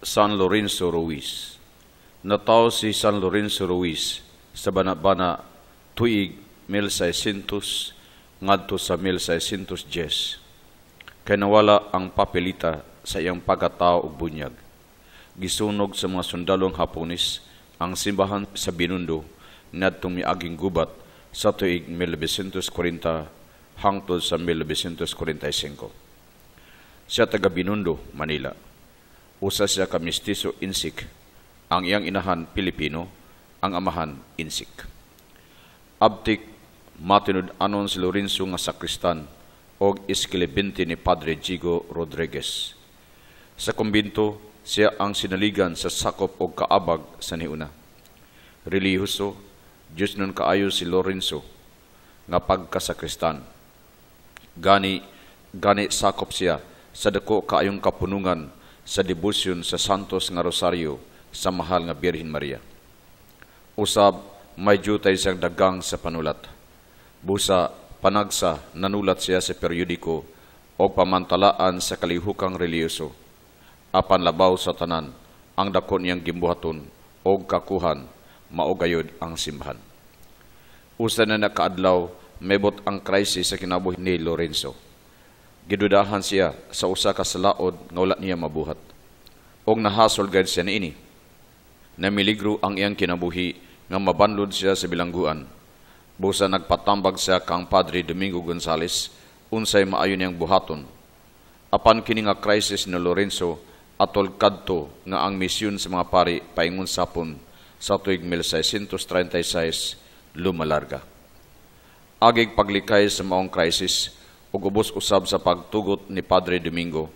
San Lorenzo Ruiz. Nataw si San Lorenzo Ruiz sa Banabana tuig 1600 ngadto sa 1610. Kay nawala ang papelita sa iyang pagkatao ug bunyag. Gisunog sa mga sundalong Hapones ang simbahan sa Binondo ngadtong miaging gubat sa tuig 1940 hangtod sa 1945. Siya taga Binondo, Manila. Usa siya ka mistiso Insik. Ang iyang inahan Pilipino, ang amahan Insik. Abtik matinud-anon si Lorenzo nga sakristan og iskilibinti ni Padre Jigo Rodriguez. Sa kumbinto, siya ang sinaligan sa sakop og kaabag sa niuna. Relihiyoso, Diyos nun kaayo si Lorenzo nga pagkasakristan. Gani sakop siya sa dako kaayong kapunungan sa debosyon sa Santos nga Rosario sa mahal nga Birhen Maria. Usab, may jutay siyang dagang sa panulat. Busa, panagsa, nanulat siya sa periodiko o pamantalaan sa kalihukang reliyoso. Apan labaw sa tanan, ang dako niyang gimbuhaton o kakuhan, maugayod ang simbahan. Usa na nakaadlaw, mebot ang krisis sa kinabuhi ni Lorenzo. Gidudahan siya sa usa ka salaod nga wala niya mabuhat. Og nahasol gayud siya niini. Namiligro ang iyang kinabuhi nga mabanlod siya sa bilangguan. Busa nagpatambag siya kang Padre Domingo Gonzales unsay maayo niyang buhaton. Apan kini nga krisis ni Lorenzo atol kadto nga ang misyon sa mga pari paingon sapon sa tuig 1636 lumalarga. Agig paglikay sa maong krisis ug ubos usab sa pagtugot ni Padre Domingo,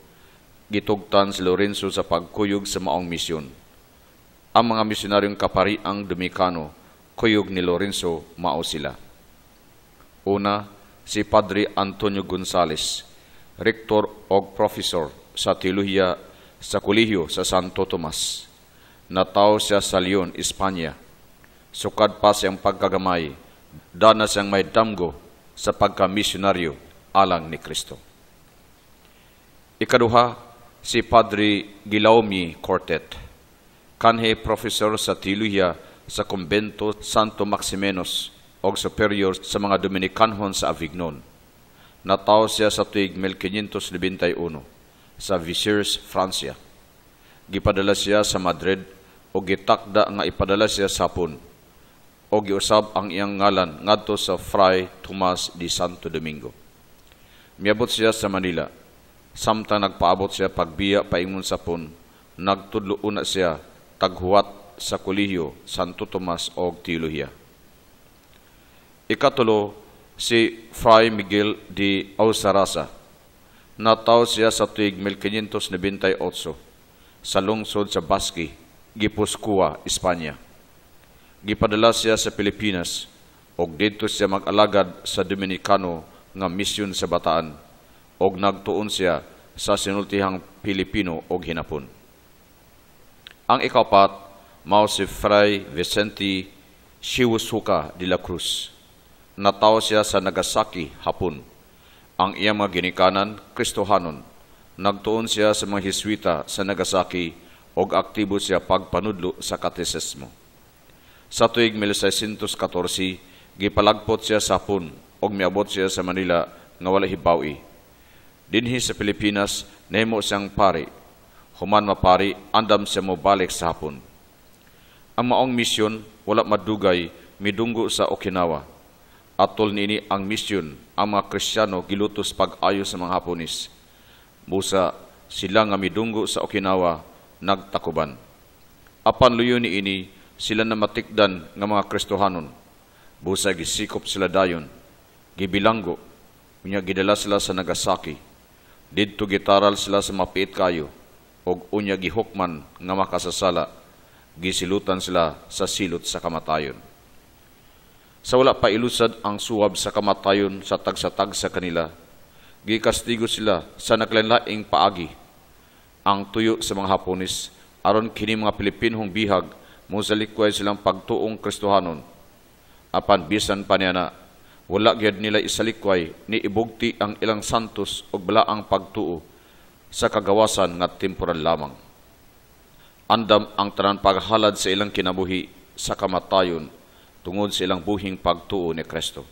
gitugtan si Lorenzo sa pagkuyog sa maong misyon. Ang mga misyonaryong kapariang Dominicano, kuyog ni Lorenzo, mao sila. Una, si Padre Antonio Gonzales, rektor o professor sa teolohiya sa Kolehiyo sa Santo Tomas. Nataw siya sa Leon, Espanya. Sukad pa siyang pagkagamay, dana siyang may damgo sa pagka-misyonaryo alang ni Kristo. Ikaduha, si Padre Guillaume Cortet, kanhe professor sa teolohiya sa Kumbento Santo Maximenos o superior sa mga Dominicanhon sa Avignon. Nataw siya sa tuig 1591 sa Visiers, Francia. Gipadala siya sa Madrid o gitakda nga ipadala siya sa Hapon o giusab ang iyang ngalan ngadto sa Fray Tomas de Santo Domingo. Miabot siya sa Manila. Samtang nagpaabot siya pagbiya paingon sa Hapon, nagtudloon na siya taghuwat sa Kolehiyo Santo Tomas og teolohiya. Ikatulo, si Fray Miguel de Ausarasa. Nataw siya sa tuig 1598 sa lungsod sa Basque, Gipuzkoa, Espanya. Gipadala siya sa Pilipinas og dito siya mag-alagad sa Dominicano nga misyon sa Bataan og nagtuon siya sa sinultihang Pilipino og Hinapon. Ang ikapat, mao si Fray Vicente Shiwasuka de la Cruz. Nataw siya sa Nagasaki, Hapon. Ang iyang mga ginikanan, Kristohanon. Nagtuon siya sa mga Hiswita sa Nagasaki og aktibo siya pagpanudlo sa katesismo. Sa tuig 1614, gipalagpot siya sa Hapon og miabot siya sa Manila nga wala hibawi. Dinhi sa Pilipinas, nahimo siyang pari. Human mapari, andam siya mo balik sa Hapon. Ang maong misyon, wala madugay, midunggo sa Okinawa. Atol niini ang misyon, ang mga Kristiyano gilutos pag-ayo sa mga Hapones. Busa, sila nga midunggo sa Okinawa, nagtakuban. Apan luyo niini, sila na matikdan nga mga Kristohanon. Busa, gisikop sila dayon. Gibilanggo, unya gidala sila sa Nagasaki. Didto gitaral sila sa mapiit kayo, og unya gihukman nga makasasala, gisilutan sila sa silot sa kamatayon. Sa wala pa ilusad ang suwab sa kamatayon sa tagsatag sa kanila, gikastigo sila sa naglainlaing paagi. Ang tuyo sa mga Hapones, aron kini mga Pilipinhong bihag, musalikway silang pagtuong Kristohanon. Apan bisan pa niya na, wala gyud nila isalikway ni ibugti ang ilang santos og balaang pagtuo sa kagawasan nga temporal lamang. andam ang tanan paghalad sa ilang kinabuhi sa kamatayon tungod sa ilang buhing pagtuo ni Kristo.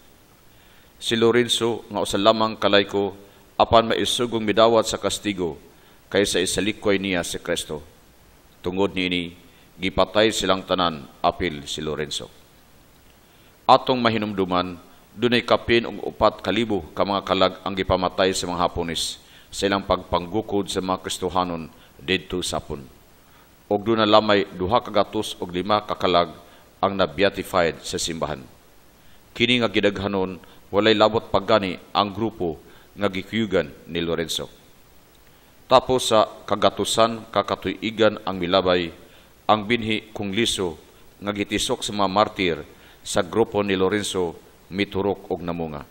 Si Lorenzo nga usa lamang kalayko apan maisugong midawat sa kastigo kaysa isalikway niya si Kristo. Tungod niini gipatay silang tanan apil si Lorenzo. Atong mahinumduman dunay kapin og 4,000 ka mga kalag ang gipamatay sa mga Hapones sa ilang pagpanggukod sa mga Kristohanon didto sapon. Og doon na lamay 205 ka kalag ang na-beatified sa simbahan. Kini nga gidaghanon walay labot pagani ang grupo nga gikuyugan ni Lorenzo. Tapos sa kagatusan kakatuigan ang milabay ang binhi kung liso nga gitisok sa mga martir sa grupo ni Lorenzo miturok og namunga.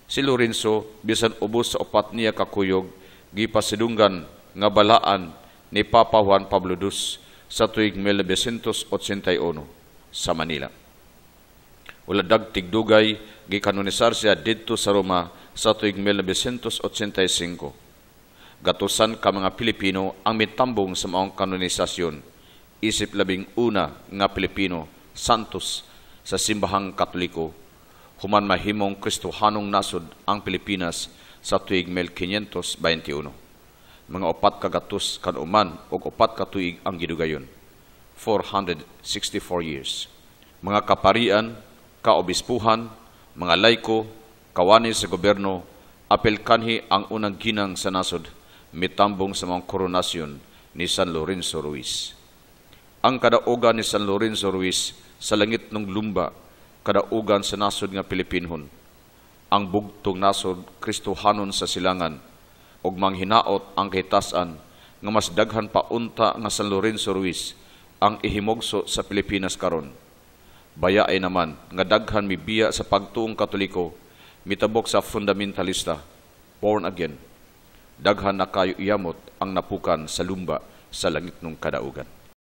Si Lorenzo bisan ubos sa 4 niya kakuyog gipasidunggan nga balaan ni Papa Juan Pablo II sa tuig 1981 sa Manila. Uladag tigdugay gikanonisar siya didto sa Roma sa tuig 1985. Gatusan ka mga Pilipino ang mitambong sa maong kanonisasyon, isip labing una nga Pilipino santos sa simbahang Katoliko, human mahimong Kristohanong nasod ang Pilipinas sa tuig 1521. Mga 4 kagatos kanuman o 4 katuig ang gidugayon, 464 years. Mga kaparian, kaobispuhan, mga laiko, kawani sa gobyerno, apel kanhi ang unang ginang sa nasod, mitambong sa mga koronasyon ni San Lorenzo Ruiz. Ang kadaugan ni San Lorenzo Ruiz sa langit ng lumba, kadaugan sa nasod nga Pilipinhon, ang bugtong nasod Kristohanon sa silangan, og manghinaot ang kahitasan nga mas daghan pa unta nga San Lorenzo Ruiz ang ihimogso sa Pilipinas karon. Bayae naman nga daghan mibiya sa pagtuong Katoliko, mitabok sa fundamentalista, born again. Daghan na kayo iyamot ang napukan sa lumba sa langit ng kadaugan.